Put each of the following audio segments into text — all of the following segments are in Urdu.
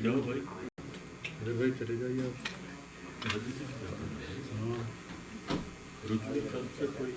جاؤ بھائی، ارے بھائی چلے جائیے آپ. ہاں رکنے کل سے کوئی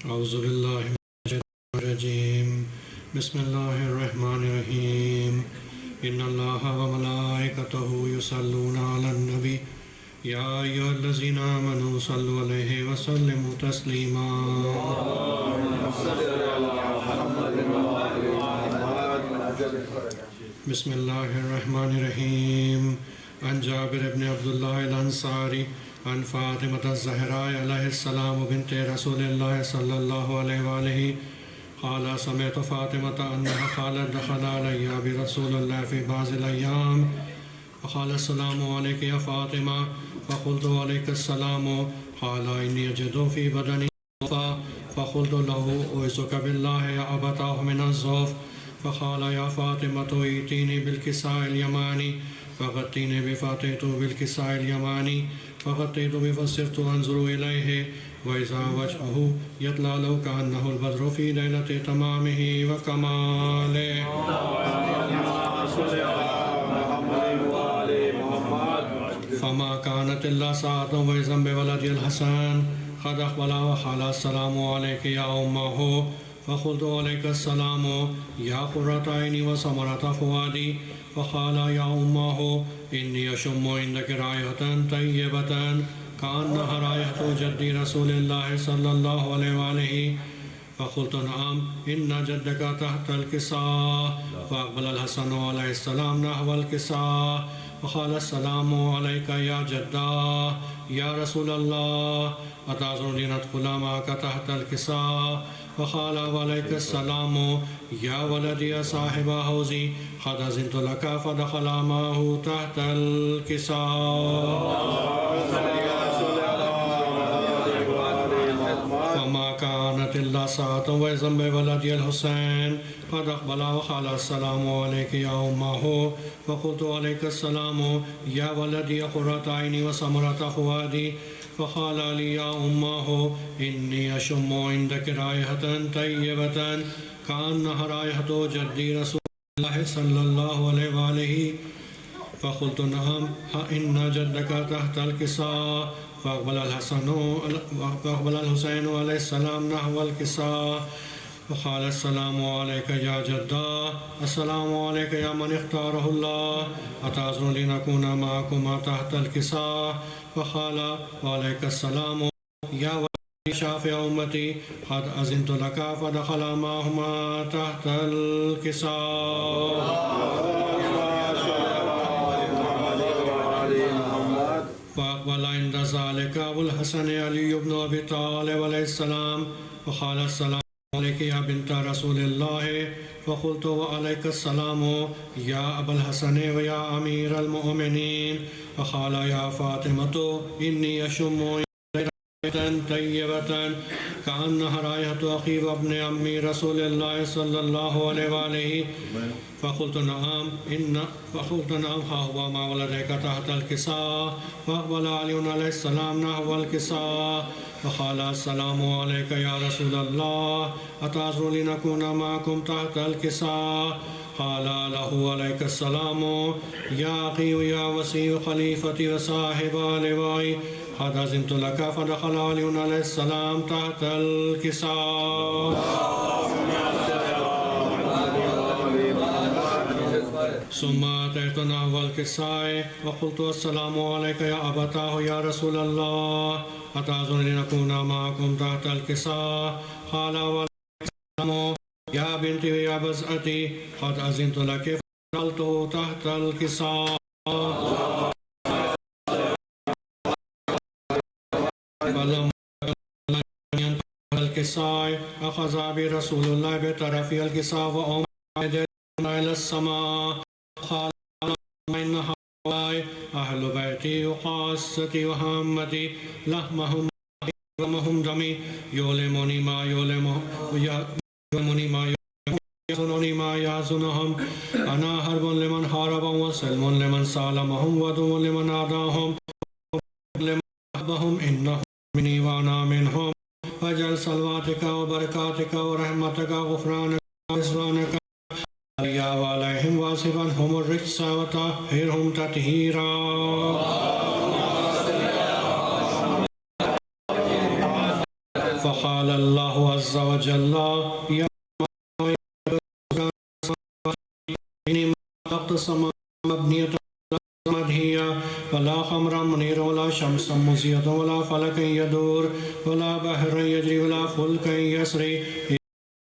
اعوذ باللہ من الشیطان الرجیم بسم اللہ الرحمن الرحیم ان اللہ وملائکتہ یصلون علی النبی یا ایھا الذین آمنوا صلوا علیہ وسلموا تسلیما بسم اللہ الرحمن الرحیم عن جابر بن عبداللہ الانصاری عن فاطمة الزہراء علیہ السلام بنت رسول اللہ صلی اللہ علیہ وآلہ قال سمعت فاطمة أنها قالت دخل علي برسول الله في بعض الأيام فقال السلام عليك يا فاطمة فقلت عليك السلام قال إني أجد في بدني ضعفا فقلت له أعوذك بالله يا أبتاه من الضعف فقال يا فاطمة ائتيني بالكساء اليماني فغطيني فأتيت بالكساء اليماني فغطيت فصرت أنظر إليه وإذا وجهه يتلألأ كأنه البدر في ليلة تمامه وكماله فما كانت إلا ساعة وإذا بولدي الحسن قد أقبل وقال السلام عليك يا أمه فقلت عليك السلام يا قرة عيني وثمرة فؤادي فقال يا أمه إني أشم عندك رائحة طيبة كأنها رائحة جد رسول الله صلى الله عليه وآله فقلت نعم إن جدك تحت الكساء فأقبل الحسن عليه السلام نحو الكساء وقال السلام عليك يا جدا يا رسول الله أتعذرني ندخل معك تحت الكساء وقال وعليك السلام يا ولدي يا صاحب حوزي قد أذنت لك فدخل معه تحت الكساء فما كانت إلا ساعة وإذا بولدي الحسين قد أقبل وقال السلام عليك يا أمه فقلت عليك السلام يا ولدي يا قرة عيني وثمرة فؤادي فقال لي يا أمه إني أشم عندك رائحة طيبة كأنها رائحة جدي رسول الله صلى الله عليه وآله فقلت نعم إن جدك تحت الكساء فأقبل الحسين عليه السلام نحو الكساء وقال السلام عليك يا جدا السلام عليك يا من اختاره الله أتعذرون لنكون معكما تحت الكساء فقال وعليك السلام يا ولي شافع أمتي قد أذنت لك فدخل معهما تحت الكساء فأقبل عند ذلك أبو الحسن علي بن أبي طالب عليه السلام وقال السلام عليك يا بنت رسول الله فقلت وعليك السلام يا أبا الحسن ويا أمير المؤمنين فقال يا فاطمة إني أشم طيبة كأنها رائحة أخي وابن عمي رسول الله صلى الله عليه وآله فقلت نعم ها هو ما ولديك تحت الكساء فأقبل علي عليه السلام نحو الكساء فقال السلام عليك يا رسول الله أتعذرون لنكون معكم تحت الكساء قال له عليك السلام يا أخي ويا وسيء خليفتي وصاحب لوائي قد أذنت لك فدخل علي عليه السلام تحت الكساء ثم أتيت نحو الكساء وقلت السلام عليك يا أبتاه يا رسول الله أتعذرون لنكون معكم تحت الكساء قال وعليك السلام يا بنتي ويا بزأتي قد أذنت لك فدخلت تحت الكساء فلما الكساء أخذ برسول الله بطرف الكساء وأمد إلى السماء قال إن هؤلاء أهل بيتي وخاصتي وهامتي لحمهم دمي يؤلمني ما يؤلمهم يحزنني ما يحزنهم أنا حرب لمن حاربهم وسلم لمن سالمهم ودم لمن عاداهم لمن أحبهم إنه مني وأنا منهم واجعل صلواتك وبركاتك ورحمتك وغفرانك ورضوانك علي وعليهم واصبهم الرجس وطهرهم تطهيرا. فقال الله عز وجل يا إني خلقت السماء مبنية مدهية ولا خمرا منيرا ولا شمسا مضيئة ولا فلكا يدور ولا بحرا يجري ولا فلكا يسري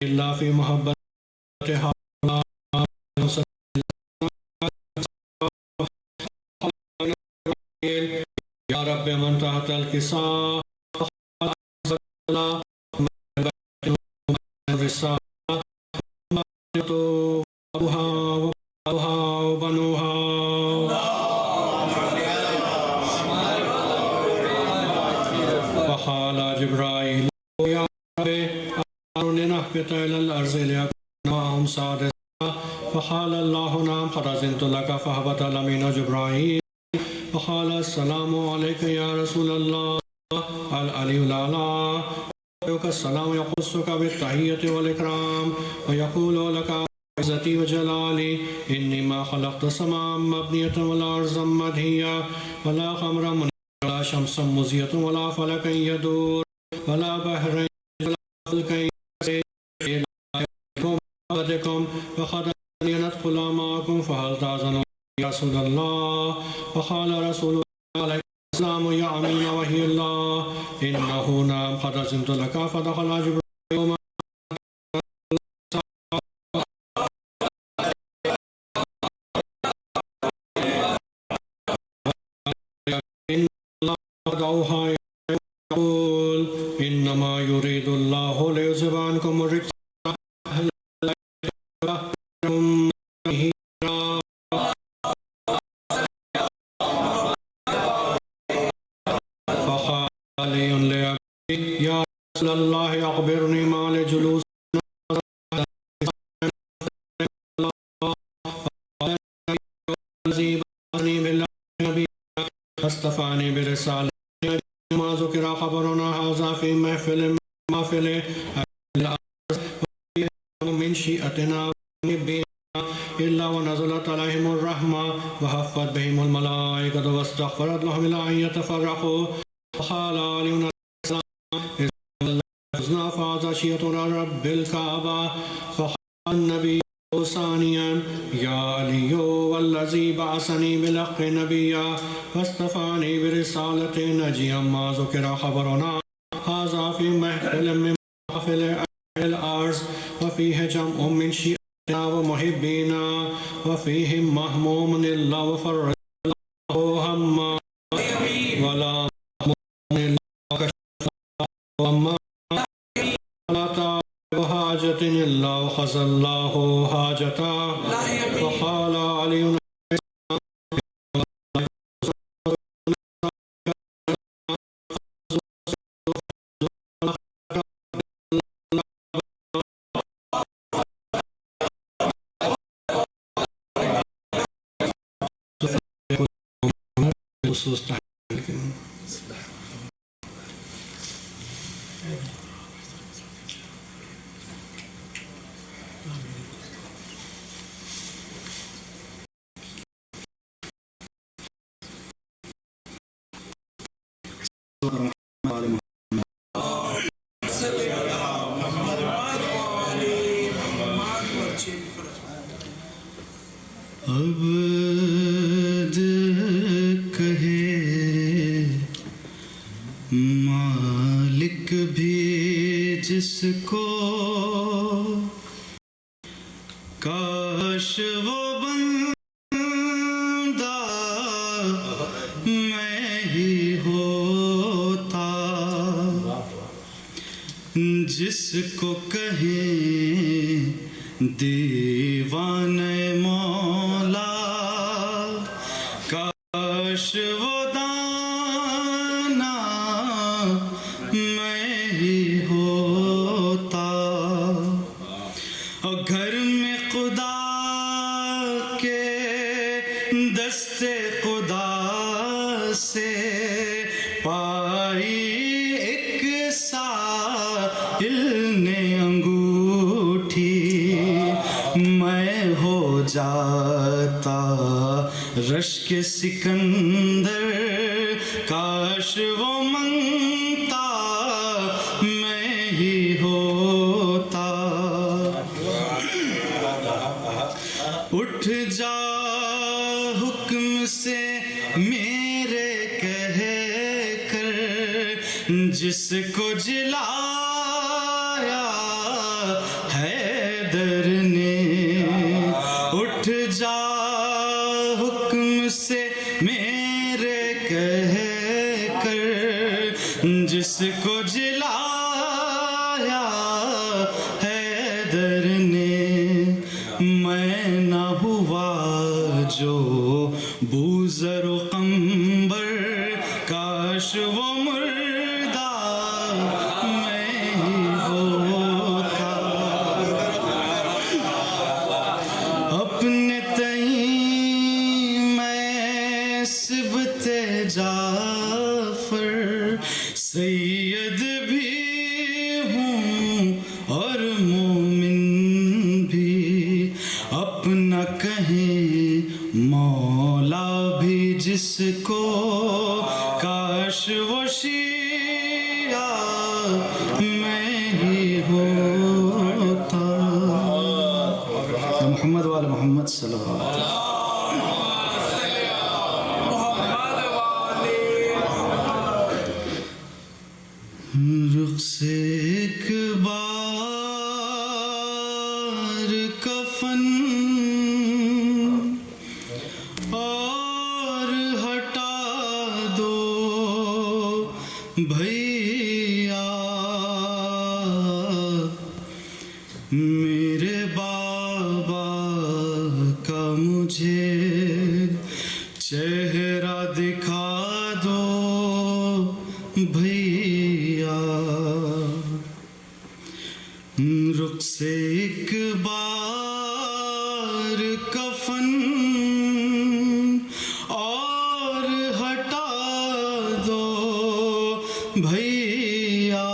إلا في محبتها يا رب من تحت الكساء الرسالة أبوها وبنوها فقال جبرائيل يا رب أرني نهبط إلى الأرض ليكون سادسا فقال الله نعم قد أذنت لك فهبط الأمين جبرائيل فقال السلام عليك يا رسول الله العلي الأعلى السلام يخصك بالتحية والإكرام ويقول لك عزتي وجلالي إني ما خلقت السماء مبنية ولا أرضا مدهية ولا خمرا منيرا ولا شمسا مضيئة ولا فلكا يدور ولا بحرا ولا فلكا يسري إلا وقد أن ندخل معكم فهل تأذنون يا رسول الله وقال رسول الله عليه السلام يا أمين وحي الله إنه نعم قد أذنت لك فدخل جبرائيل إن الله قد أوحى يقول إنما يريد الله ليذهب عنكم الرجس أهل يا رسول الله أخبرني ما لجلوس الذي بعثني بالنبي واصطفاني برسالة ما ذكر خبرنا هذا في محفل من شيئتنا إلا ونزلت عليهم الرحمة وحفت بهم الملائكة واستغفرت لهم إلى أن يتفرقوا وقال علي فزنا فاز شيطنا رب الكعبة فقال النبي ثانيا يا علي والذي بعثني بالحق نبيا واصطفاني برسالة نجيا ما ذكر خبرنا هذا في محفل من محافل الأرض وفيه جمع من شيعتنا ومحبينا وفيهم مهموم إلا وفرج الله هما ولا مؤمن وما لا تعب حاجة إلا وخزى الله حاجته وقال علي عبد کہے مالک بھی جس کو کاش وہ بندہ میں ہی ہوتا جس کو کہیں دیوانہ دست خدا سے پائی ایک سائل نے انگوٹھی، میں ہو جاتا رشک سکندر، کاش وہ منگتا میں ہی ہوتا۔ اٹھ جا حکم سے میرے کہہ کر، جس کو جلایا حیدر نے۔ اٹھ جا حکم سے میرے کہہ کر، جس کو جلایا حیدر نے۔ میں نہ ہوا جو بوذر و قمبر، کاش وہ مردہ میں ہی ہوتا۔ اپنے تئیں میں سبت جعفر سید بھی ہوں اور مومن بھی، اپنا کہیں مولا بھی جس کو، کاش وہ شیعہ میں ہی ہوتا۔ محمد وعلی محمد صلی اللہ علیہ وسلم۔ رخ سے ایک بار کفن اور ہٹا دو بھیا، میرے بابا کا مجھے چہرہ دکھا دو بھیا۔ رخ سے ایک بار کفن اور ہٹا دو بھیا،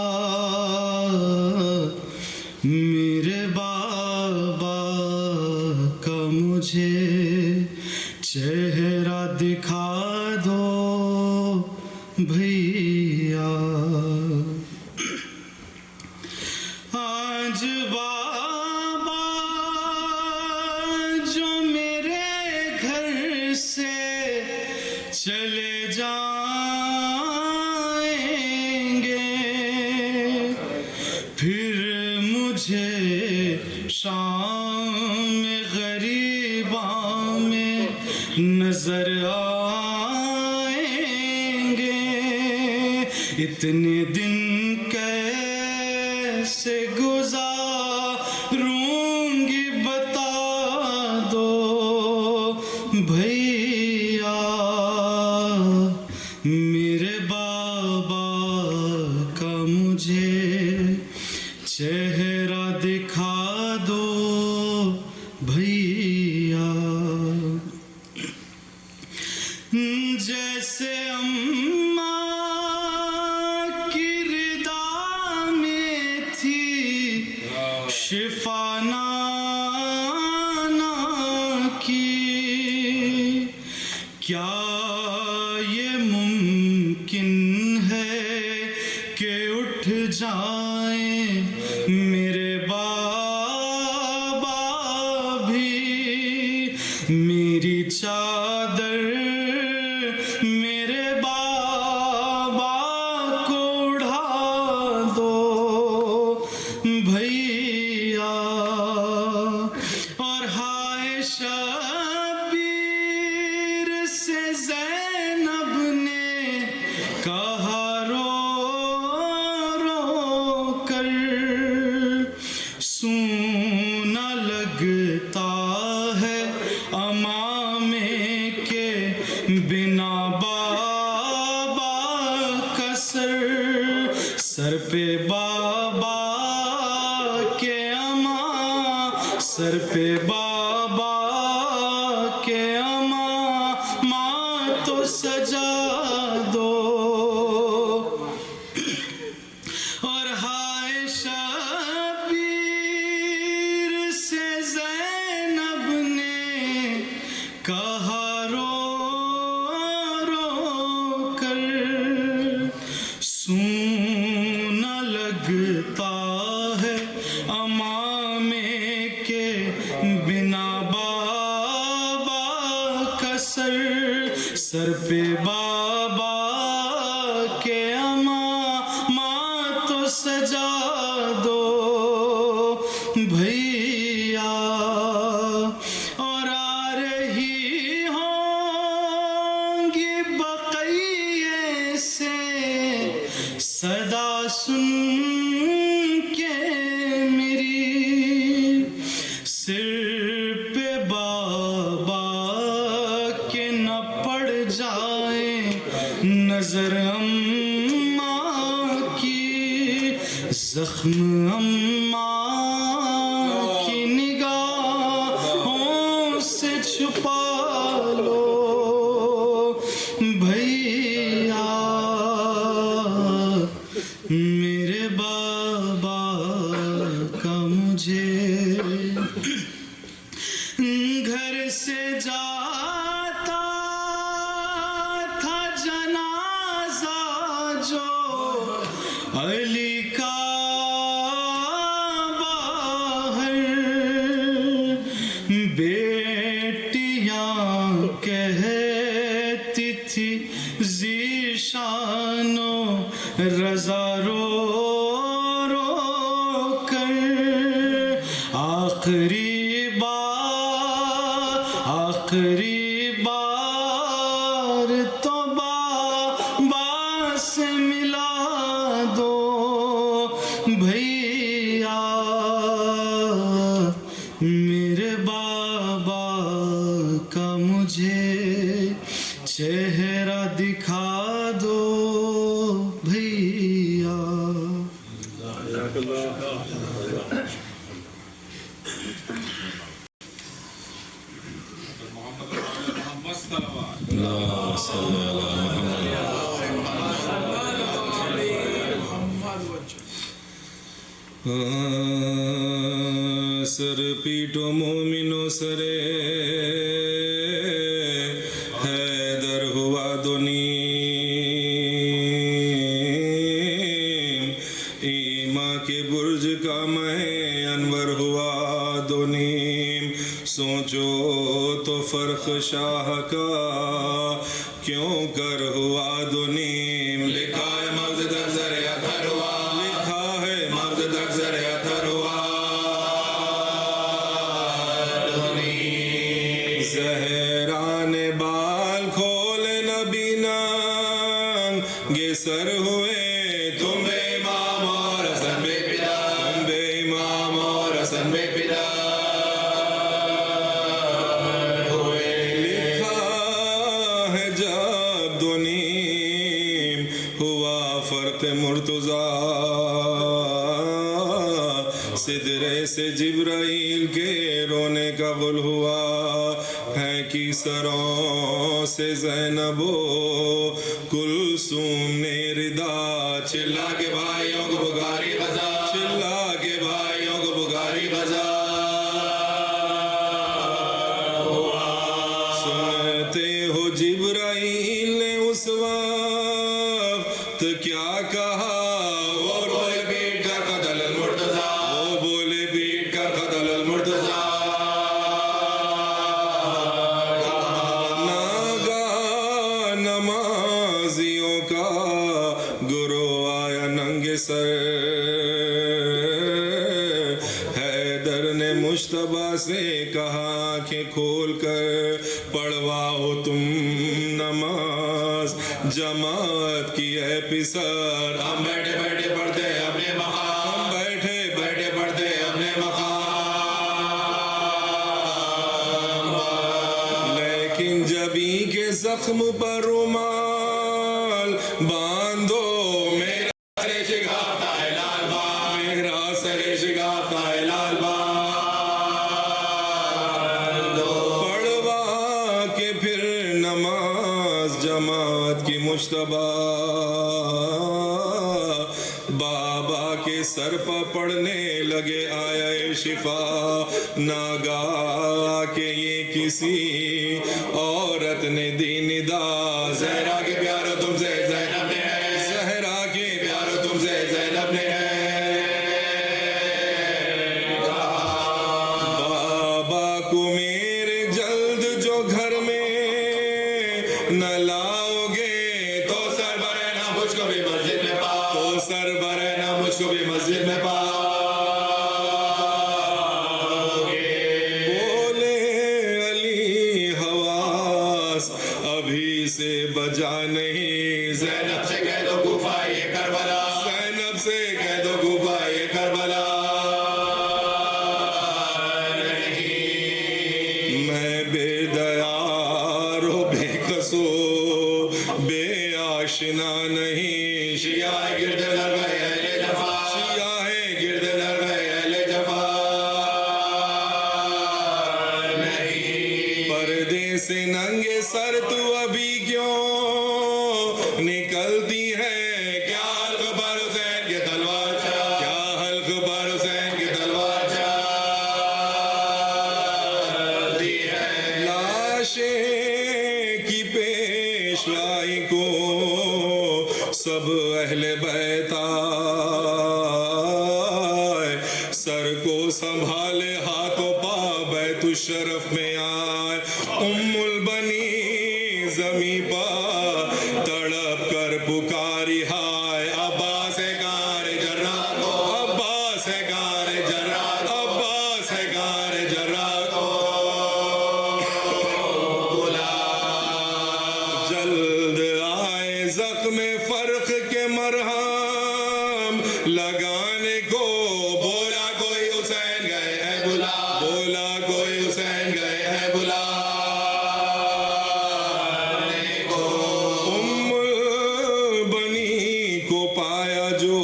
میرے بابا کا مجھے چہرہ دکھا دو بھیا۔ آج بابا جو میرے گھر سے چلے جائیں گے، پھر مجھے شام غریباں میں نظر آئیں گے۔ اتنے دن کیسے گزاروں گی بتا دو بھیا، میرے بابا کا مجھے چہرہ دکھا دو بھیا۔ جیسے اماں کی ردا میں تھی شفا نانا کی، کیا یہ ممکن ہے کہ اٹھ جائیں میرے بابا بھی؟ میری چادر میرے بابا کو اڑا دو بھیا، اور ہائے شبیر سے زینب نے کہا رو رو کر، سونا لگتا ہے امامے کے بنا بابا کا سر پہ بابا کے اماں، سر پہ بابا کے اماں سر پہ بابا کے امامات سجا دو بھیا، اور آ رہی ہوں گی بقیے سے صدا سن کے میری، سر پہ بابا کے نہ پڑ جائیں نظر اماں کی، زخم اماں کی نگاہوں سے چھپا لو بھیا، میرے بابا کا مجھے گھر سے جاتا تھا جنازہ جو علی کا باہر، بیٹیاں کہتی تھی ذیشانو رضا رو رو کر، آخری بار تو بابا سے ملا دو بھیا، میرے بابا کا مجھے چہرہ دکھا دو بھیا۔ سر پیٹو مومنو سرے حیدر ہوا دو نیم، ایما کے برج کا میں انور ہوا دو نیم، سوچو تو فرخ شاہ کا کیوں کر ہوا دو نیم، لکھا ہے مغز در ذرے اتھر ہوا، لکھا ہے مغز در ذرے اتھر ہوا دو نیم، زہران بال کھول نبی ننگ گے سر ہوئے، تم بے امام اور حسن بے پدا، تم بے امام اور حسن بے پدا ہوئے، لکھا ہے جب دو نیم ہوا فرق مرتضیٰ، سدرے سے جبرائیل کے رونے کا غل ہوا، ہے کی سروں سے زینب و کلثوم نے ردا، چلا کے بھائیوں کو بگاری غزا، چلا کے بھائیوں کو بگاری غزا ہوا، سنتے ہو جبرائیل نے اس وقت کیا کہا، وہ بولے بیٹ کر قتل المرتضیٰ، وہ بولے بیٹ کر قتل المرتضیٰ، ناگہاں نمازیوں کا گروہ آیا ننگے سر، حیدر نے مجتبیٰ سے کہا آنکھیں کھول کر پڑھواؤ تم نماز جماعت کی اے پسر، ہم بیٹھے بیٹھے پڑھتے اپنے مقام، ہم بیٹھے بیٹھے پڑھتے اپنے مقام، لیکن جبھی کے زخم پر رومال باندھو، میرا سر شگافتہ ہے لال بال، میرا سر شگافتہ ہے لال بال، پڑھوا کے پھر نماز جماعت کی مجتبیٰ، بابا کے سر پر پڑھنے لگے آیا شفا، ناگاہ کہ یہ کسی عورت نے دی ندا، زہرا کے پیارو تم سے زینب نے ہے، زہرا کے پیارو تم سے زینب نے ہے، بابا کو میرے جلد جو گھر میں نہ لاؤ گے تو سربراہ مجھ کو بھی مسجد میں پاؤ، تو سربراہ مجھ کو بھی مسجد میں پاؤ گے۔ بولے علی حواس ابھی سے بجا نہیں، زینب سے کہہ دو کوفہ یہ کربلا، زینب سے کہہ دو کوفہ یہ کربلا نہیں۔ میں بے دیار و بے قصور بے آشنا نہیں، شیعہ گرد لڑ گئے اہل جفا، شیعہ گرد لڑ گئے اہل جفا نہیں۔ پردے سے ننگے سر تو ابھی کیوں نکلتی ہے، کیا حلق پر حسین کی تلوار چاہ، کیا حلق پر حسین کی تلوار چاہتی ہے۔ لاشیں کی پیشوائی کو سب اہل بیت آئے، سر کو سنبھالے ہاتھوں پا بیت الشرف میں آئے، ام البنی زمیں پا تڑپ کر پکاری ہائے، عباس کار جراح کو، عباس کار جراح، عباس کار جراح کو بلا۔ جلد آئے زخم فرق کے مرہم لگانے کو، بولا کوئی حسین گئے ہے بلا، بولا کوئی حسین گئے ہے بلا۔ بنی کو پایا جو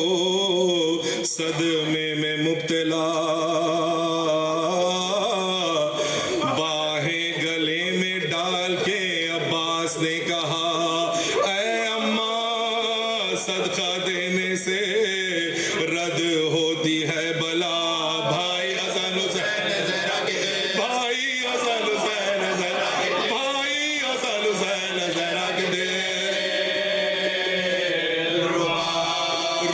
صدمے میں مبتلا، باہیں گلے میں ڈال کے عباس نے کہا اے اماں صدقہ دینے سے رد ہوتی ہے بلا۔ بھائی حسن حسین زہرا کے دے، بھائی حسن حسین زہرا کے دے، بھائی حسن حسین زہرا کے دے،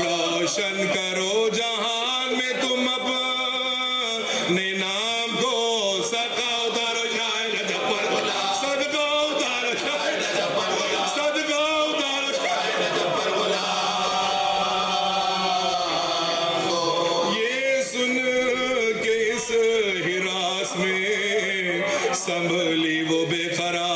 روشن کرو جہان میں تم اپنے نام کو، صدقہ اتارو شاہ نجف پر، صدقہ اتارو شاہ نجف پر، صدقہ اتارو شاہ نجف پر بلا۔ یہ سن کے اس ہراس میں سنبھلی وہ بے قرار،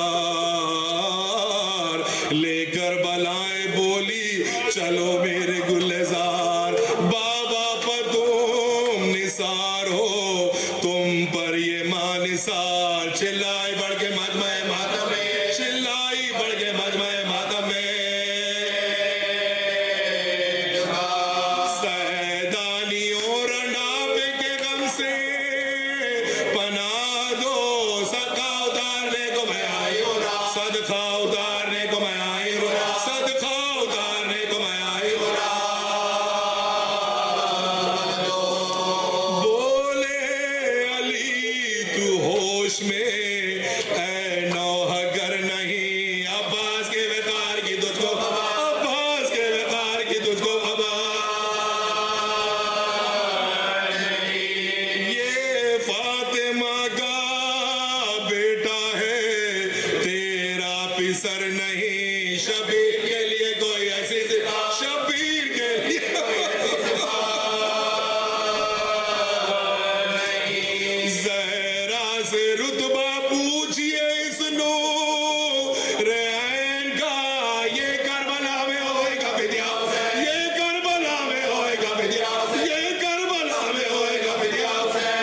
لے کر بلائیں بولی چلو میرے گلزار، بابا پر تم نثار ہو، تم پر یہ ماں نثار، چلائی بڑھ کے مجمع ماتم میں، چلائی بڑھ کے مجمع ماتم میں، سیدانیوں رنڈاپے کے غم سے پناہ دو، صدقہ اتارنے کو میں آئی ہوں، صدقہ اتارنے کو میں آئی ہوں، صدقہ اتارنے کو میں آئی ہوں۔ بولے علی تو ہوش میں اے نوحہ گر نہیں، عباس کے وقار کی تجھ کو خبر، عباس کے وقار کی تجھ کو خبر نہیں۔ یہ فاطمہ کا بیٹا ہے تیرا پسر نہیں، شبیر کے لیے کوئی ایسی صفات، شبیر کے لیے کوئی ایسی صفات نہیں۔ زہرا سے رتبہ پوچھئے اس نور عین کا، یہ کربلا میں ہوئے گا فدیہ، یہ کربلا میں ہوئے گا فدیہ، یہ کربلا میں ہوئے گا فدیہ حسین۔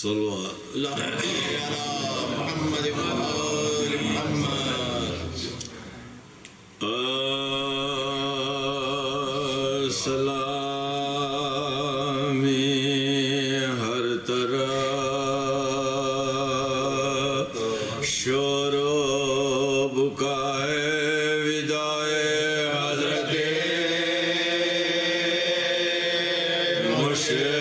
صلو اللہ علی محمد و آل محمد۔ سلامی ہر طرف شور و بکائے ودائے حضرت مشرق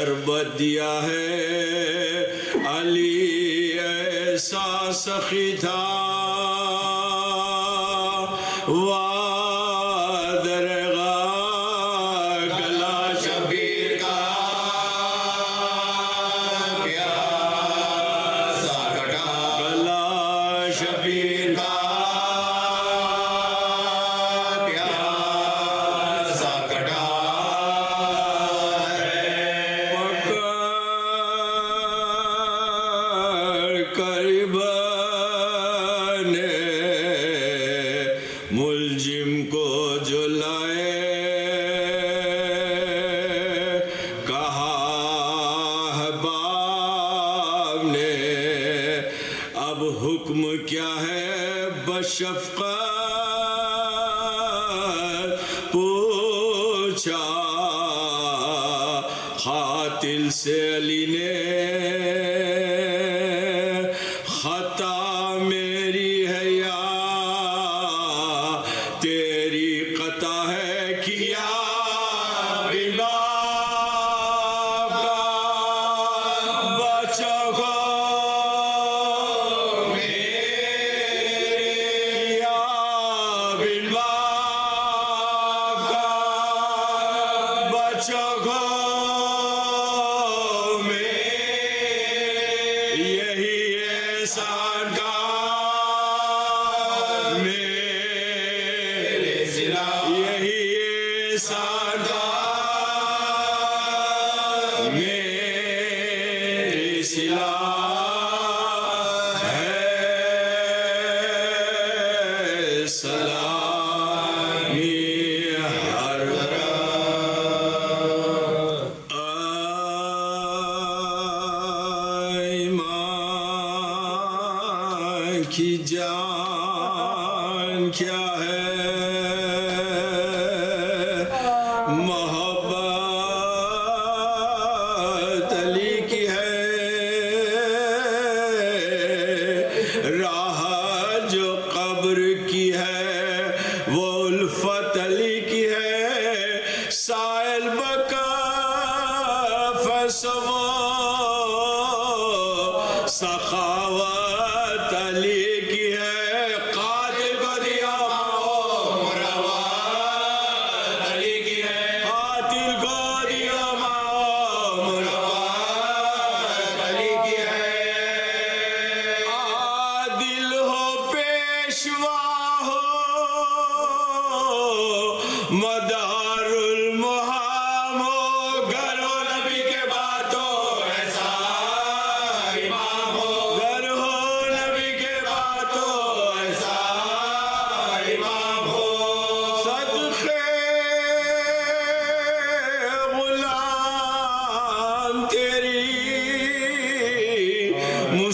شربت دیا ہے علی ایسا سخی تھا شفقت پوچھا قاتل سے علی نے خطا میری ہے یا تیری قطع ہے کیا کی جان کیا ہے محبت علی کی ہے راہ جو قبر کی ہے وہ الفت علی کی ہے سائل بکا فسوا سخاوت علی کی ہے قاتل کو دیا مروت علی کی ہے قاتل کو دیا مروت علی کی ہے عادل ہو پیشوا ہو مدار المہام ہو گھر ہو نبی کے باتوں ایسا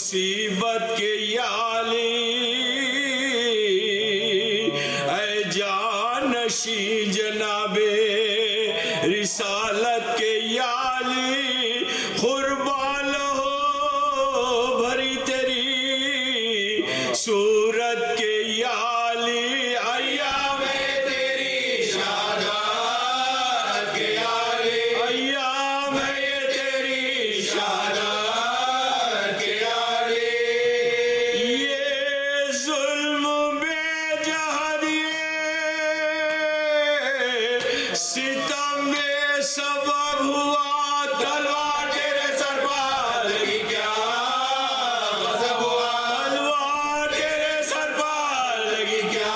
مصیبت کے یالی اے جانشی جناب رسالت کے یالی قربان ہو بھری تیری صورت کے یالی ایام تیری شہادت کے یالی ایام تیری شہادت ستم میں سبب ہوا تلوار تیرے سر پر لگی کیا غضب ہوا تلوار تیرے سر پر لگی کیا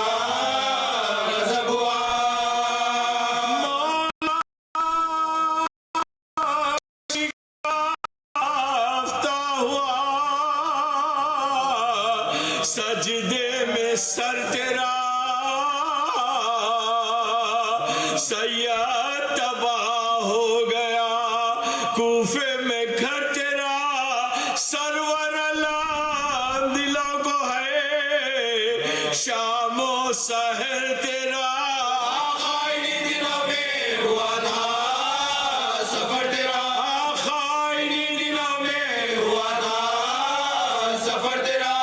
غضب ہوا مولا شکافتہ ہوا سجدے میں سر تیرا سید تباہ ہو گیا کوفے میں گھر تیرا سرور اللہ دلوں کو ہے شام و سحر تیرا آخائنی دنوں میں ہوا تھا سفر تیرا آخائنی دنوں میں ہوا تھا سفر تیرا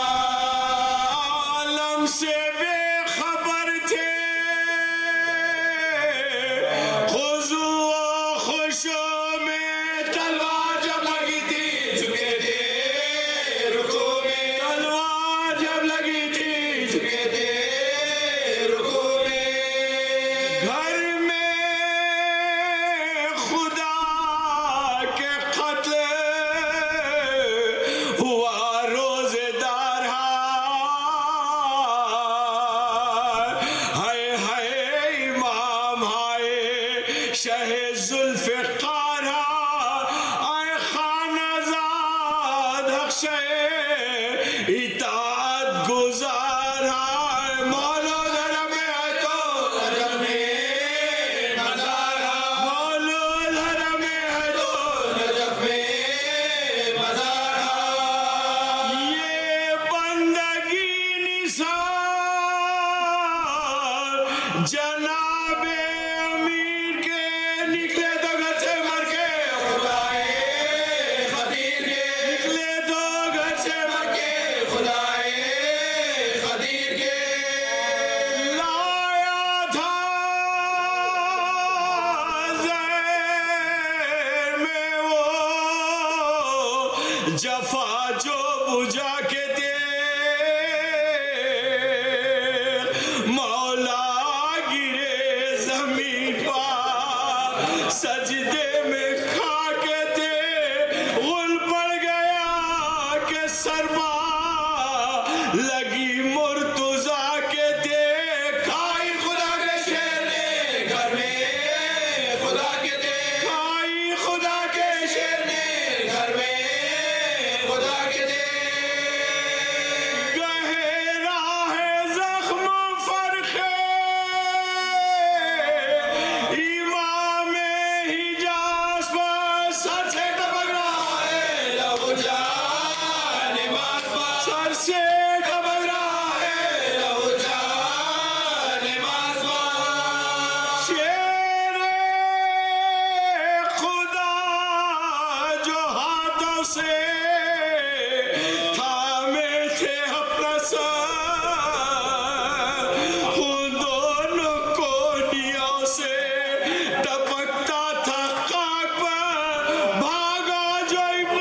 عالم سے بے خبر تھے خوشو میں تلوار جفا جو بجھا کے تیر مولا گرے زمین پر سجدے میں کھا کے تیر غل پڑ گیا کہ سرما لگی مرتضیٰ کے تیر کھائی خدا کے شیر نے گھر میں خدا کے تیر کھائی خدا کے شیر نے گھر میں خدا کے تیر گہرا ہے زخم فرخ امام حجاز پر سر سے ٹپک رہا ہے لہو جان نماز پر سر سے ٹپک رہا ہے لہو جان نماز پر شیر خدا جو ہاتھوں سے تھامے تھے اپنا سر ان دونوں کونیوں سے ٹپکتا تھا خاک پر بھاگا جو ابن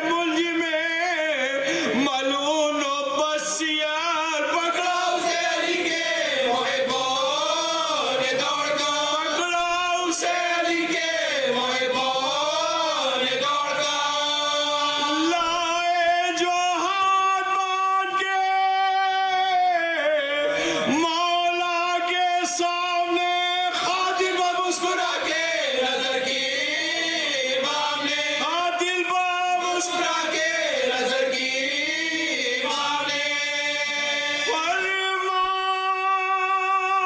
ملجم ملعون و بسیار پکڑا اسے علی کے محبوں نے دوڑ کر پکڑا اسے علی کے محبوں نے دوڑ کر لائے جو ہاتھ باندھ کے مولا کے سامنے خادم مسکرا کے نظر کی امام نے خادم مسکرا کے نظر کی امام نے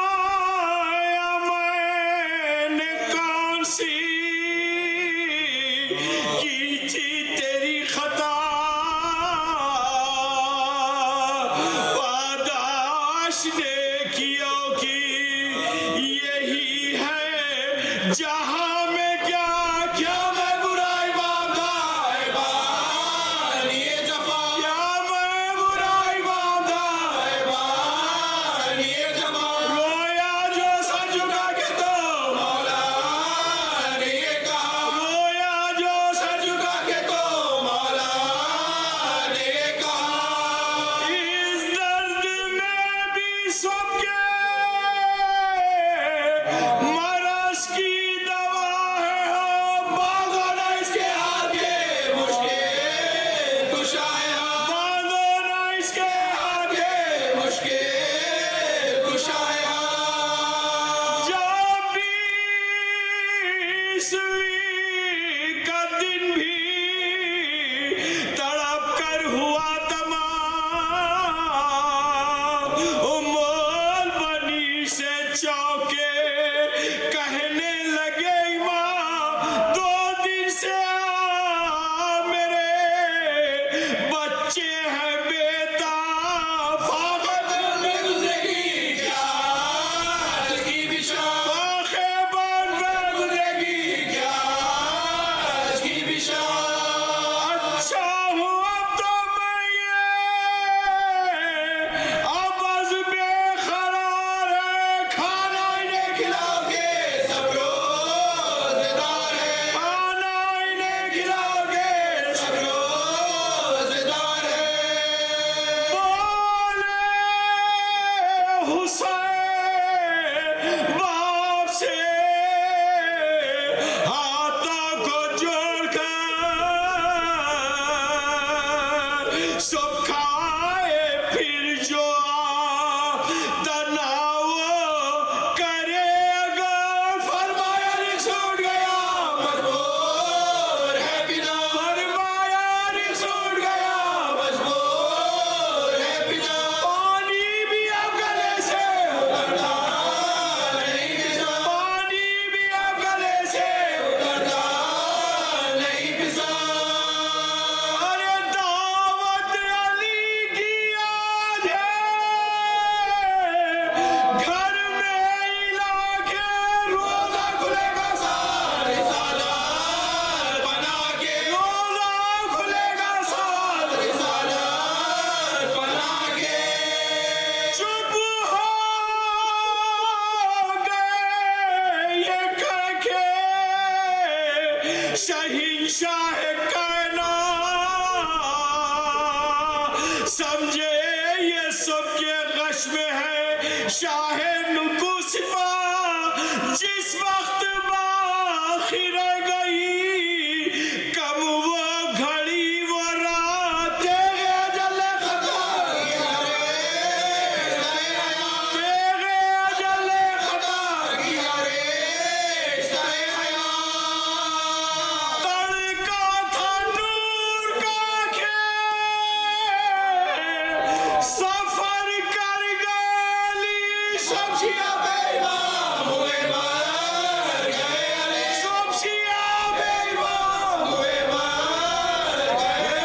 فرمایا میں نے کون سی کی تھی تیری خطا پاداش نیکیوں کی یہی ہے جہاں میں کیا کیا میں برائی باندھا ہے بانی جفا کیا میں برائی باندھا ہے بانی جفا رویا جو سر جھکا کے تو مولا نے یہ کہا رویا جو سر جھکا کے تو مولا نے یہ کہا اس درد میں بھی سب کے مرض کی دوا ہے ہو باندھو نہ اس کے آگے مشکل کشا ہے ہو باندھو نہ اس کے آگے مشکل کشا ہے ہو جب 20ویں کا دن بھی تڑپ کر ہوا تمام امول بنی سے چوکے کہنے لگے امام 2 دن سے میرے بچے ہیں بیٹا فاقے بن میں گزرے گی کیا آج کی بشارت فاقے بن میں گزرے گی کیا آج کی بشارت اچھا ہوں اب تو میں یہ اب از بے قرار ہے کھانا انہیں کھلاؤ گے سب روزدار ہے کھانا انہیں کھلاؤ گے سب روزدار ہے بولے حسین باپ سے ہاتھوں کو جوڑ کر سب کھائے پھر جو تناؤ کرے اگر فرمایا رخ چھوٹ گیا مجبور ہے بنا فرمایا رخ چھوٹ گیا مجبور ہے بنا پانی بھی اب گلے سے اترتا نہیں پسا پانی بھی اب گلے سے اترتا نہیں پسا ارے دعوت علی کی آج ہے گھر میں علاقے روزہ کھلے گا سارے سالار بنا کے روزہ کھلے گا سارے سالار بنا کے چپ ہو گئے یہ کہہ کے شہنشاہ کائنات شاہ نکوسفا جس وقت باقی رہ گئی کب وہ گھڑی وہ رات تیغ اجل خدا کیا رے تیغ اجل خدا کیا رے تڑکا تھا نور کا کھیل سفر کر گلی سب شیعہ بے ایمان ہوئے مر گئے سب شیعہ بے ایمان ہوئے مر گئے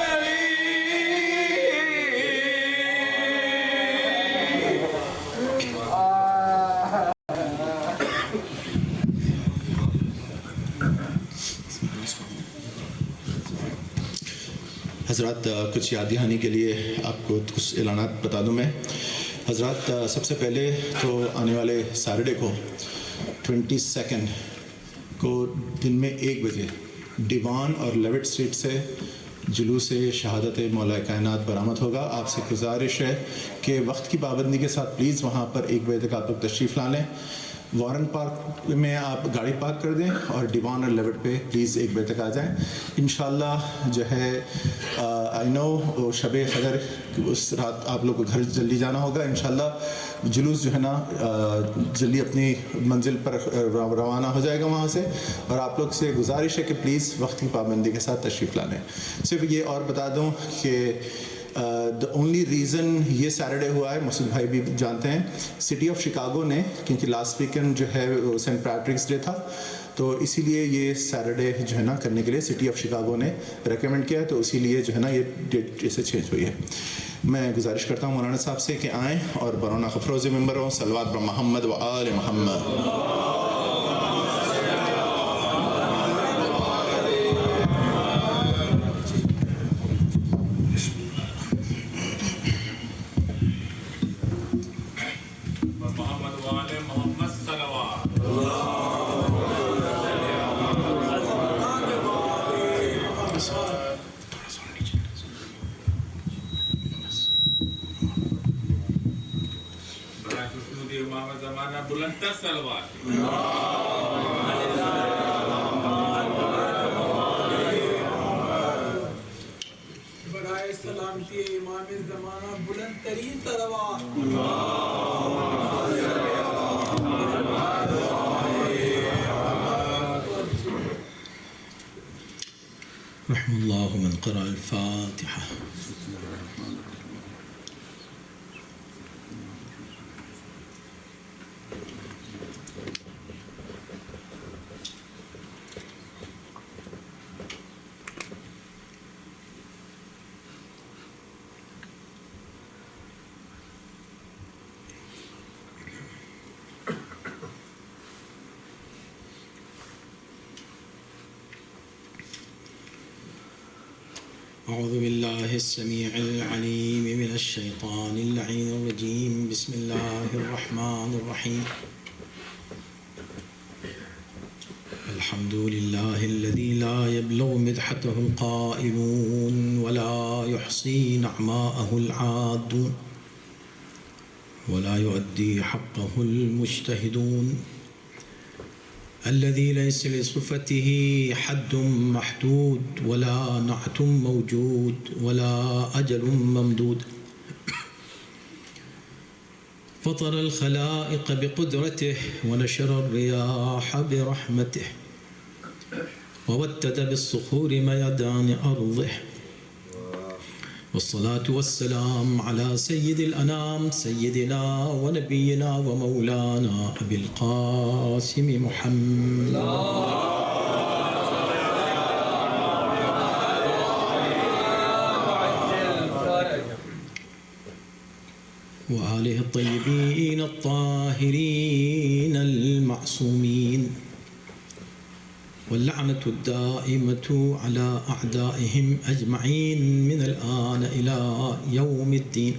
حضرات کچھ یاد دہانی کے لیے آپ کو کچھ اعلانات بتا دوں میں. حضرات سب سے پہلے تو آنے والے سیٹرڈے کو 22 کو دن میں 1 بجے ڈیوان اور لیوٹ اسٹریٹ سے جلوس شہادت مولا کائنات برآمد ہوگا. آپ سے گزارش ہے کہ وقت کی پابندی کے ساتھ پلیز وہاں پر 1 بجے تک آپ لوگ تشریف لا لیں. وارن پارک میں آپ گاڑی پارک کر دیں اور ڈیوان اور لیوٹ پہ پلیز 1 بجے تک آ جائیں. انشاءاللہ جو ہے آئی نو شب قدر اس رات آپ لوگ کو گھر جلدی جانا ہوگا. انشاءاللہ جلوس جو ہے نا جلدی اپنی منزل پر روانہ ہو جائے گا وہاں سے. اور آپ لوگ سے گزارش ہے کہ پلیز وقت کی پابندی کے ساتھ تشریف لا لیں. صرف یہ اور بتا دوں کہ دا اونلی ریزن یہ سیٹرڈے ہوا ہے مسعود بھائی بھی جانتے ہیں سٹی آف شکاگو نے کیونکہ لاسٹ ویکینڈ جو ہے وہ سینٹ پیٹرکس ڈے تھا تو اسی لیے یہ سیٹرڈے جو ہے نا کرنے کے لیے سٹی آف شکاگو نے ریکمینڈ کیا ہے تو اسی لیے جو ہے نا یہ ڈیٹ اسے چینج ہوئی ہے. میں گزارش کرتا ہوں مولانا صاحب سے کہ آئیں اور برونہ افروز ممبر ہوں. صلوات بر محمد و آل محمد. بلندتر سلوات برائے سلامتی امام زمانہ بلند ترین صلوات رحم اللہ من قرأ الفاتحہ. أعوذ بالله السميع العليم من الشيطان اللعين الرجيم. بسم الله الرحمن الرحيم. الحمد لله الذي لا يبلغ مدحته القائلون ولا يحصي نعماءه العادون ولا يؤدي حقه المجتهدون الذي ليس لصفته حد محدود ولا نعت موجود ولا أجل ممدود. فطر الخلائق بقدرته ونشر الرياح برحمته وودد بالصخور ميدان أرضه. والصلاة والسلام على سيد الأنام سيدنا ونبينا ومولانا أبي القاسم محمد وآله الطيبين الطاهرين المعصومين واللعنة الدائمة على أعدائهم أجمعين من الآن إلى يوم الدين.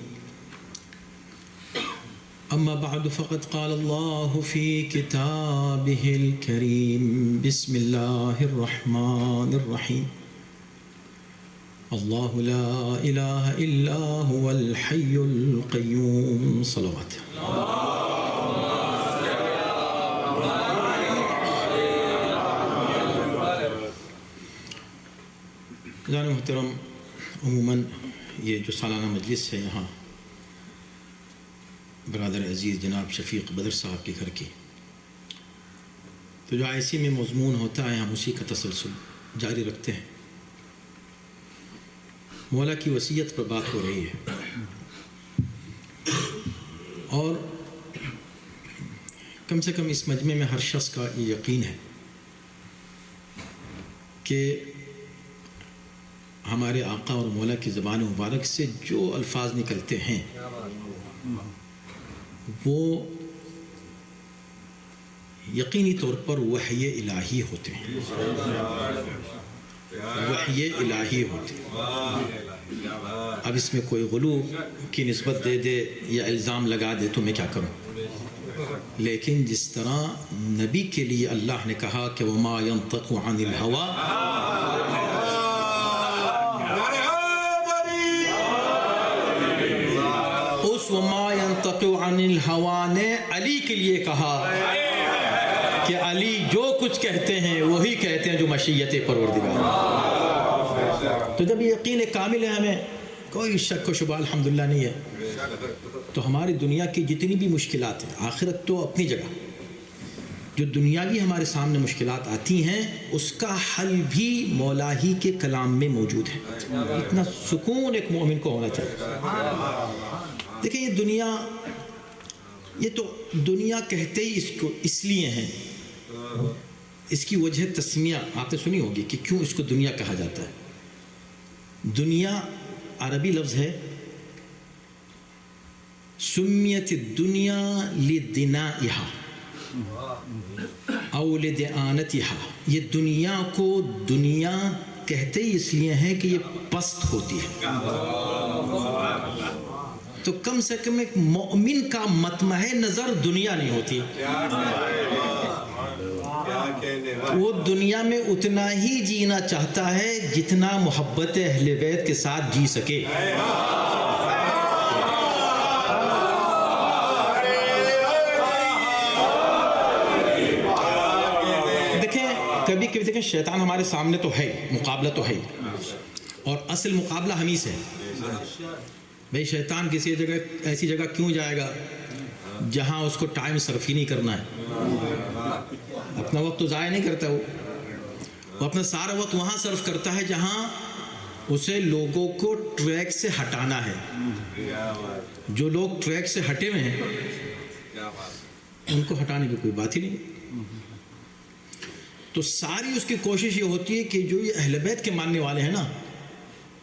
أما بعد فقد قال الله في كتابه الكريم بسم الله الرحمن الرحيم. الله لا إله إلا هو الحي القيوم. صلوات جان محترم، عموماً یہ جو سالانہ مجلس ہے یہاں برادر عزیز جناب شفیق بدر صاحب کے گھر کی، تو جو آئیسی میں مضمون ہوتا ہے ہم اسی کا تسلسل جاری رکھتے ہیں۔ مولا کی وصیت پر بات ہو رہی ہے، اور کم سے کم اس مجمع میں ہر شخص کا یہ یقین ہے کہ ہمارے آقا اور مولا کی زبان مبارک سے جو الفاظ نکلتے ہیں وہ یقینی طور پر وحی الہی ہوتے ہیں، وحی الہی ہوتے ہیں۔ اب اس میں کوئی غلو کی نسبت دے دے یا الزام لگا دے تو میں کیا کروں، لیکن جس طرح نبی کے لیے اللہ نے کہا کہ وما ينطق عن الهوى، اس وما ينطق عن الهوى نے علی کے لیے کہا کہ علی جو کچھ کہتے ہیں وہی کہتے ہیں جو مشیت پروردگار۔ تو جب یہ یقین کامل ہے، ہمیں کوئی شک و شبہ الحمدللہ نہیں ہے، تو ہماری دنیا کی جتنی بھی مشکلات ہیں، آخرت تو اپنی جگہ، جو دنیاوی ہمارے سامنے مشکلات آتی ہیں اس کا حل بھی مولا ہی کے کلام میں موجود ہے۔ اتنا سکون ایک مومن کو ہونا چاہیے۔ دیکھیں یہ تو دنیا کہتے ہی اس کو اس لیے ہیں، اس کی وجہ تسمیہ آپ نے سنی ہوگی کہ کیوں اس کو دنیا کہا جاتا ہے۔ دنیا عربی لفظ ہے، سمیت الدنیا لدنائها او لدعانتها، یہ دنیا کو دنیا کہتے ہی اس لیے ہیں کہ یہ پست ہوتی ہے۔ تو کم سے کم ایک مومن کا مطمع نظر دنیا نہیں ہوتی، وہ دنیا میں اتنا ہی جینا چاہتا ہے جتنا محبت اہل بیت کے ساتھ جی سکے۔ کبھی کبھی دیکھیں شیطان ہمارے سامنے تو ہے، مقابلہ تو ہے، اور اصل مقابلہ ہم ہی سے ہے۔ بھئی شیطان کسی جگہ ایسی جگہ کیوں جائے گا جہاں اس کو ٹائم صرف ہی نہیں کرنا ہے، اپنا وقت تو ضائع نہیں کرتا، وہ اپنا سارا وقت وہاں صرف کرتا ہے جہاں اسے لوگوں کو ٹریک سے ہٹانا ہے۔ جو لوگ ٹریک سے ہٹے ہوئے ہیں ان کو ہٹانے کی کوئی بات ہی نہیں۔ تو ساری اس کی کوشش یہ ہوتی ہے کہ جو یہ اہل بیت کے ماننے والے ہیں نا،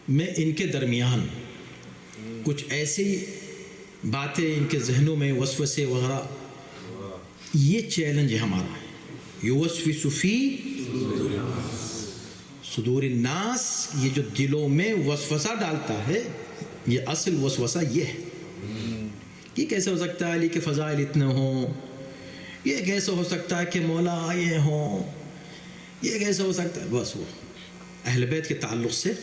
میں ان کے درمیان کچھ ایسی باتیں ان کے ذہنوں میں وسوسے وغیرہ، یہ چیلنج ہے ہمارا۔ یوسوس فی صدور الناس، یہ جو دلوں میں وسوسہ ڈالتا ہے، یہ اصل وسوسہ یہ ہے۔ یہ کیسے ہو سکتا ہے علی کے فضائل اتنے ہوں، یہ کیسے ہو سکتا ہے کہ مولا یہ ہوں، یہ کیسے ہو سکتا ہے، بس وہ اہل بیت کے تعلق سے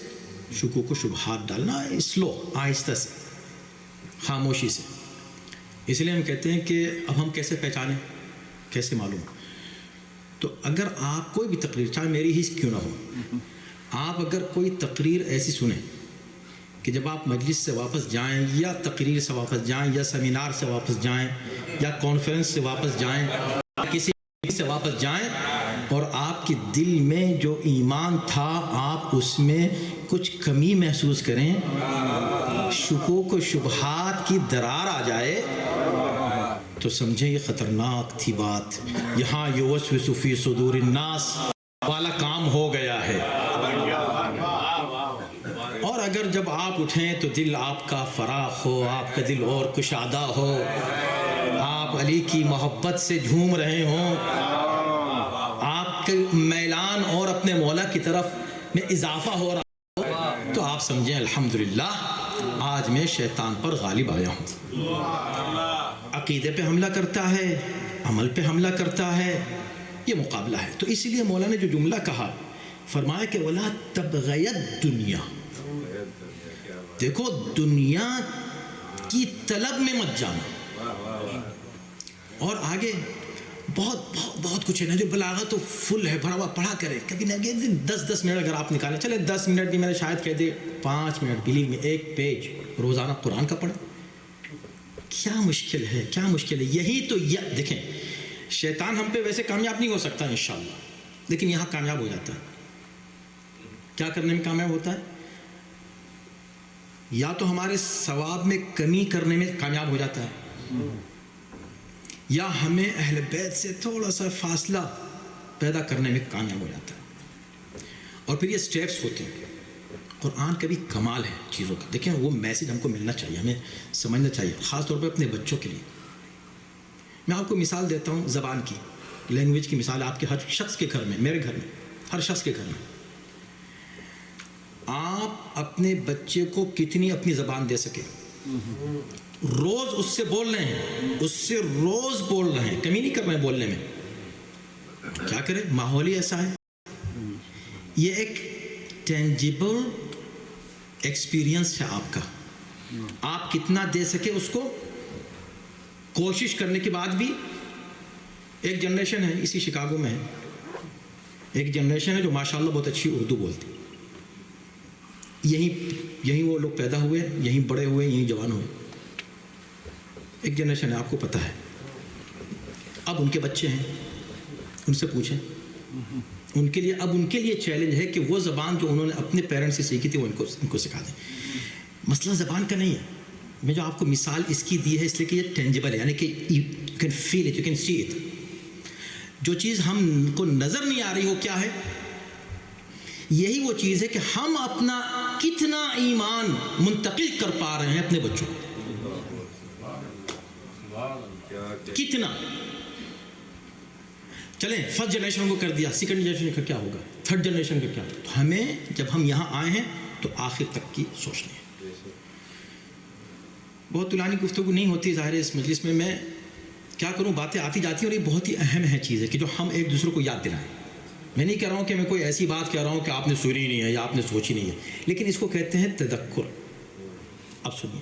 شکوک و شبہات ڈالنا ہے، سلو، آہستہ سے، خاموشی سے۔ اس لیے ہم کہتے ہیں کہ اب ہم کیسے پہچانیں، کیسے معلوم؟ تو اگر آپ کوئی بھی تقریر، چاہے میری ہی کیوں نہ ہو، آپ اگر کوئی تقریر ایسی سنیں کہ جب آپ مجلس سے واپس جائیں یا تقریر سے واپس جائیں یا سیمینار سے واپس جائیں یا کانفرنس سے واپس جائیں، کسی سے واپس جائیں، اور آپ کے دل میں جو ایمان تھا آپ اس میں کچھ کمی محسوس کریں، شکوک و شبہات کی درار آ جائے، تو سمجھیں یہ خطرناک تھی بات۔ یہاں یوسوس فی صدور الناس والا کام ہو گیا ہے۔ اور اگر جب آپ اٹھیں تو دل آپ کا فراخ ہو، آپ کا دل اور کشادہ ہو، آپ علی کی محبت سے جھوم رہے ہوں، آپ کے میلان اور اپنے مولا کی طرف میں اضافہ ہو رہا ہو، تو آپ سمجھیں الحمدللہ آج میں شیطان پر غالب آیا ہوں۔ عقیدے پہ حملہ کرتا ہے، عمل پہ حملہ کرتا ہے، یہ مقابلہ ہے۔ تو اس لیے مولا نے جو جملہ کہا، فرمایا کہ وَلَا تَبْغَيَ الدُّنْيَا، دیکھو دنیا کی طلب میں مت جانا، اور آگے بہت کچھ ہے نا جو بلاغت تو فل ہے، بھرا ہوا، پڑھا کرے. کبھی نہ ایک دن 10 منٹ اگر آپ نکالیں، چلے 10 منٹ بھی، میں نے شاید کہہ دے 5 منٹ، بلیو میں 1 پیج روزانہ قرآن کا پڑھیں. کیا مشکل ہے، کیا مشکل ہے. یہی تو دیکھیں، شیطان ہم پہ ویسے کامیاب نہیں ہو سکتا انشاءاللہ، لیکن یہاں کامیاب ہو جاتا ہے. کیا کرنے میں کامیاب ہوتا ہے؟ یا تو ہمارے ثواب میں کمی کرنے میں کامیاب ہو جاتا ہے، یا ہمیں اہل بیت سے تھوڑا سا فاصلہ پیدا کرنے میں کامیاب ہو جاتا ہے. اور پھر یہ سٹیپس ہوتے ہیں. قرآن کا بھی کمال ہے چیزوں کا. دیکھیں وہ میسیج ہم کو ملنا چاہیے، ہمیں سمجھنا چاہیے، خاص طور پہ اپنے بچوں کے لیے. میں آپ کو مثال دیتا ہوں زبان کی، لینگویج کی مثال. آپ کے ہر شخص کے گھر میں، میرے گھر میں، ہر شخص کے گھر میں آپ اپنے بچے کو کتنی اپنی زبان دے سکے. روز اس سے بول رہے ہیں، اس سے روز بول رہے ہیں، کمی نہیں کر رہے ہیں بولنے میں. کیا کریں، ماحول ہی ایسا ہے. یہ ایک ٹینجیبل ایکسپیرینس ہے آپ کا. آپ کتنا دے سکے اس کو. کوشش کرنے کے بعد بھی ایک جنریشن ہے اسی شکاگو میں ہے، ایک جنریشن ہے جو ماشاءاللہ بہت اچھی اردو بولتی. یہیں وہ لوگ پیدا ہوئے، یہیں بڑے ہوئے، یہیں جوان ہوئے. ایک جنریشن ہے، آپ کو پتہ ہے. اب ان کے بچے ہیں، ان سے پوچھیں. ان کے لیے چیلنج ہے کہ وہ زبان جو انہوں نے اپنے پیرنٹس سے سیکھی تھی وہ ان کو سکھا دیں. مسئلہ زبان کا نہیں ہے. میں جو آپ کو مثال اس کی دی ہے اس لیے کہ یہ ٹینجیبل ہے، یعنی کہ you can feel it, you can see it. جو چیز ہم کو نظر نہیں آ رہی وہ کیا ہے؟ یہی وہ چیز ہے کہ ہم اپنا کتنا ایمان منتقل کر پا رہے ہیں اپنے بچوں کو. کتنا. چلیں فرسٹ جنریشن کو کر دیا، سیکنڈ جنریشن کا کیا ہوگا، تھرڈ جنریشن کا کیا ہوگا. تو ہمیں جب ہم یہاں آئے ہیں تو آخر تک کی سوچنی ہے. بہت طولانی گفتگو نہیں ہوتی ظاہر ہے اس مجلس میں. میں کیا کروں، باتیں آتی جاتی ہیں اور یہ بہت ہی اہم ہے چیز ہے کہ جو ہم ایک دوسرے کو یاد دلائیں. میں نہیں کہہ رہا ہوں کہ میں کوئی ایسی بات کہہ رہا ہوں کہ آپ نے سنی نہیں ہے یا آپ نے سوچی نہیں ہے، لیکن اس کو کہتے ہیں تذکر. اب سنیے،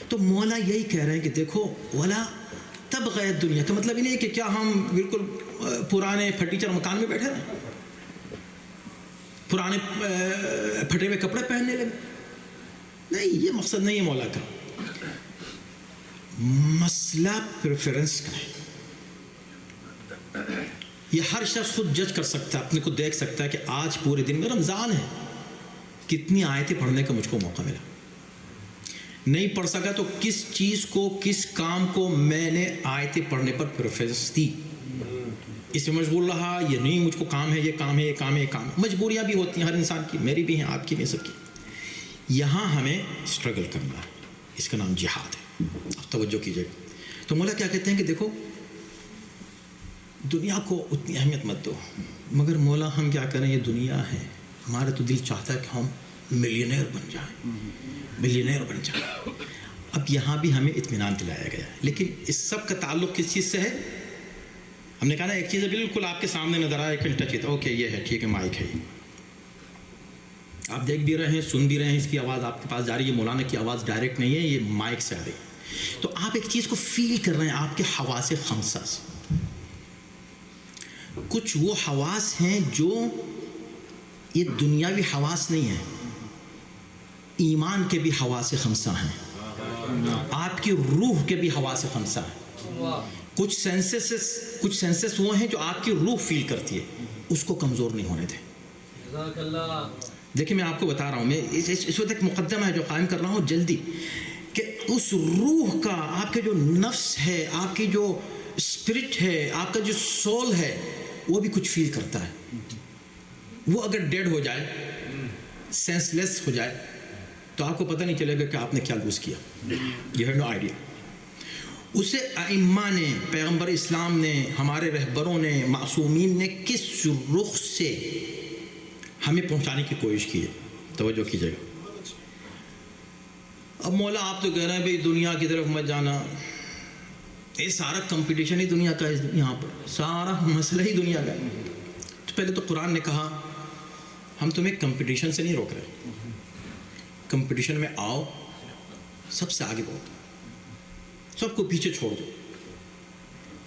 تو مولا یہی کہہ رہے ہیں کہ دیکھو ولا تب غیر دنیا کا مطلب یہ نہیں ہے کہ کیا ہم بالکل پرانے فرنیچر مکان میں بیٹھے رہیں، پرانے پھٹے ہوئے کپڑے پہننے لگے. نہیں، یہ مقصد نہیں ہے مولا کا. مسئلہ پریفرنس کا ہے. یہ ہر شخص خود جج کر سکتا ہے، اپنے کو دیکھ سکتا ہے کہ آج پورے دن میں رمضان ہے، کتنی آیتیں پڑھنے کا مجھ کو موقع ملا. نہیں پڑھ سکا تو کس چیز کو، کس کام کو میں نے آیتیں پڑھنے پر پریفرنس دی، اس میں مشغول رہا. یہ نہیں مجھ کو کام ہے، یہ کام ہے، یہ کام ہے، یہ کام ہے. مجبوریاں بھی ہوتی ہیں ہر انسان کی، میری بھی ہیں، آپ کی بھی، سب کی. یہاں ہمیں اسٹرگل کرنا ہے، اس کا نام جہاد ہے. اب توجہ کیجیے. تو مولا کیا کہتے ہیں کہ دیکھو دنیا کو اتنی اہمیت مت دو. مگر مولا ہم کیا کریں، یہ دنیا ہے، ہمارا تو دل چاہتا ہے کہ ہم ملینئر بن جائیں، ملینئر بن جائیں. اب یہاں بھی ہمیں اطمینان دلایا گیا ہے، لیکن اس سب کا تعلق کس چیز سے ہے؟ ہم نے کہا نا ایک چیز بالکل آپ کے سامنے نظر آئے کہ ٹچ ہے، اوکے یہ ہے، ٹھیک ہے، مائک ہے، آپ دیکھ بھی رہے ہیں، سن بھی رہے ہیں، اس کی آواز آپ کے پاس جا رہی ہے. مولانا کی آواز ڈائریکٹ نہیں ہے، یہ مائک سے آ رہی ہے. تو آپ ایک چیز کو فیل کر رہے ہیں آپ کے حواس خمسہ سے. کچھ وہ حواس ہیں جو یہ دنیاوی حواس نہیں ہیں، ایمان کے بھی حواس خمسہ ہیں، آپ کی روح کے بھی حواس خمسہ ہیں. کچھ سینسز وہ ہیں جو آپ کی روح فیل کرتی ہے، اس کو کمزور نہیں ہونے دیں. دیکھیں میں آپ کو بتا رہا ہوں، میں اس وقت ایک مقدمہ ہے جو قائم کر رہا ہوں جلدی، کہ اس روح کا، آپ کے جو نفس ہے، آپ کی جو اسپرٹ ہے، آپ کا جو سول ہے، وہ بھی کچھ فیل کرتا ہے. وہ اگر ڈیڈ ہو جائے، سینس لیس ہو جائے، تو آپ کو پتہ نہیں چلے گا کہ آپ نے کیا لوز کیا. You have no idea. اسے ائمہ نے، پیغمبر اسلام نے، ہمارے رہبروں نے، معصومین نے کس رخ سے ہمیں پہنچانے کی کوشش کی ہے. توجہ کیجیے گا. اب مولا آپ تو کہہ رہے ہیں بھائی دنیا کی طرف مت جانا، یہ سارا کمپٹیشن ہی دنیا کا ہے، یہاں پر سارا مسئلہ ہی دنیا کا ہے. تو پہلے تو قرآن نے کہا ہم تمہیں کمپٹیشن سے نہیں روک رہے، کمپٹیشن میں آؤ، سب سے آگے بڑھو، سب کو پیچھے چھوڑ دو.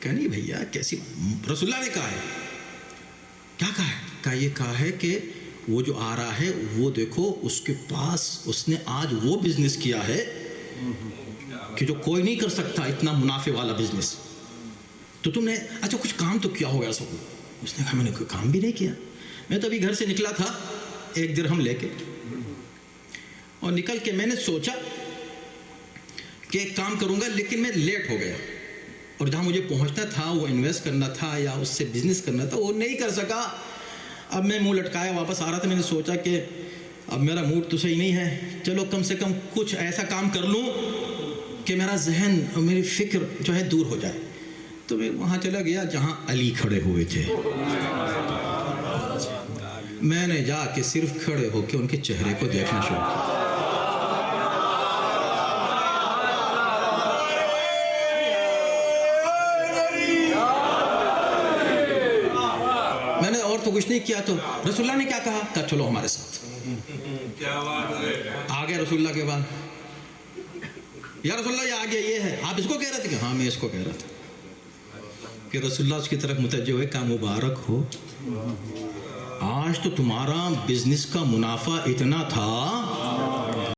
کہا نہیں بھیا کیسی، رسول اللہ نے کہا ہے، کیا کہا ہے؟ کہا یہ کہا ہے کہ وہ جو آ رہا ہے وہ دیکھو اس کے پاس اس نے آج وہ بزنس کیا ہے کہ جو کوئی نہیں کر سکتا، اتنا منافع والا بزنس. تو تم نے اچھا کچھ کام تو کیا ہوگا سب؟ اس نے کہا میں نے کوئی کام بھی نہیں کیا، میں تو ابھی گھر سے نکلا تھا 1 درہم لے کے، اور نکل کے میں نے سوچا کہ ایک کام کروں گا، لیکن میں لیٹ ہو گیا، اور جہاں مجھے پہنچنا تھا وہ انویسٹ کرنا تھا یا اس سے بزنس کرنا تھا وہ نہیں کر سکا. اب میں منہ لٹکایا واپس آ رہا تھا، میں نے سوچا کہ اب میرا موڈ تو صحیح نہیں ہے، چلو کم سے کم کچھ ایسا کام کر لوں کہ میرا ذہن اور میری فکر جو ہے دور ہو جائے. تو میں وہاں چلا گیا جہاں علی کھڑے ہوئے تھے. میں نے جا کے صرف کھڑے ہو کے ان کے چہرے کو دیکھنا شروع کیا. میں نے اور تو کچھ نہیں کیا. تو رسول اللہ نے کیا کہا؟ کہا چلو ہمارے ساتھ. آگے رسول اللہ کے بعد، یا رسول اللہ یہ آگے یہ ہے، آپ اس کو کہہ رہے تھے؟ کہ ہاں میں اس کو کہہ رہا تھا. کہ رسول اللہ اس کی طرف متوجہ ہوئے، کہا مبارک ہو، آج تو تمہارا بزنس کا منافع اتنا تھا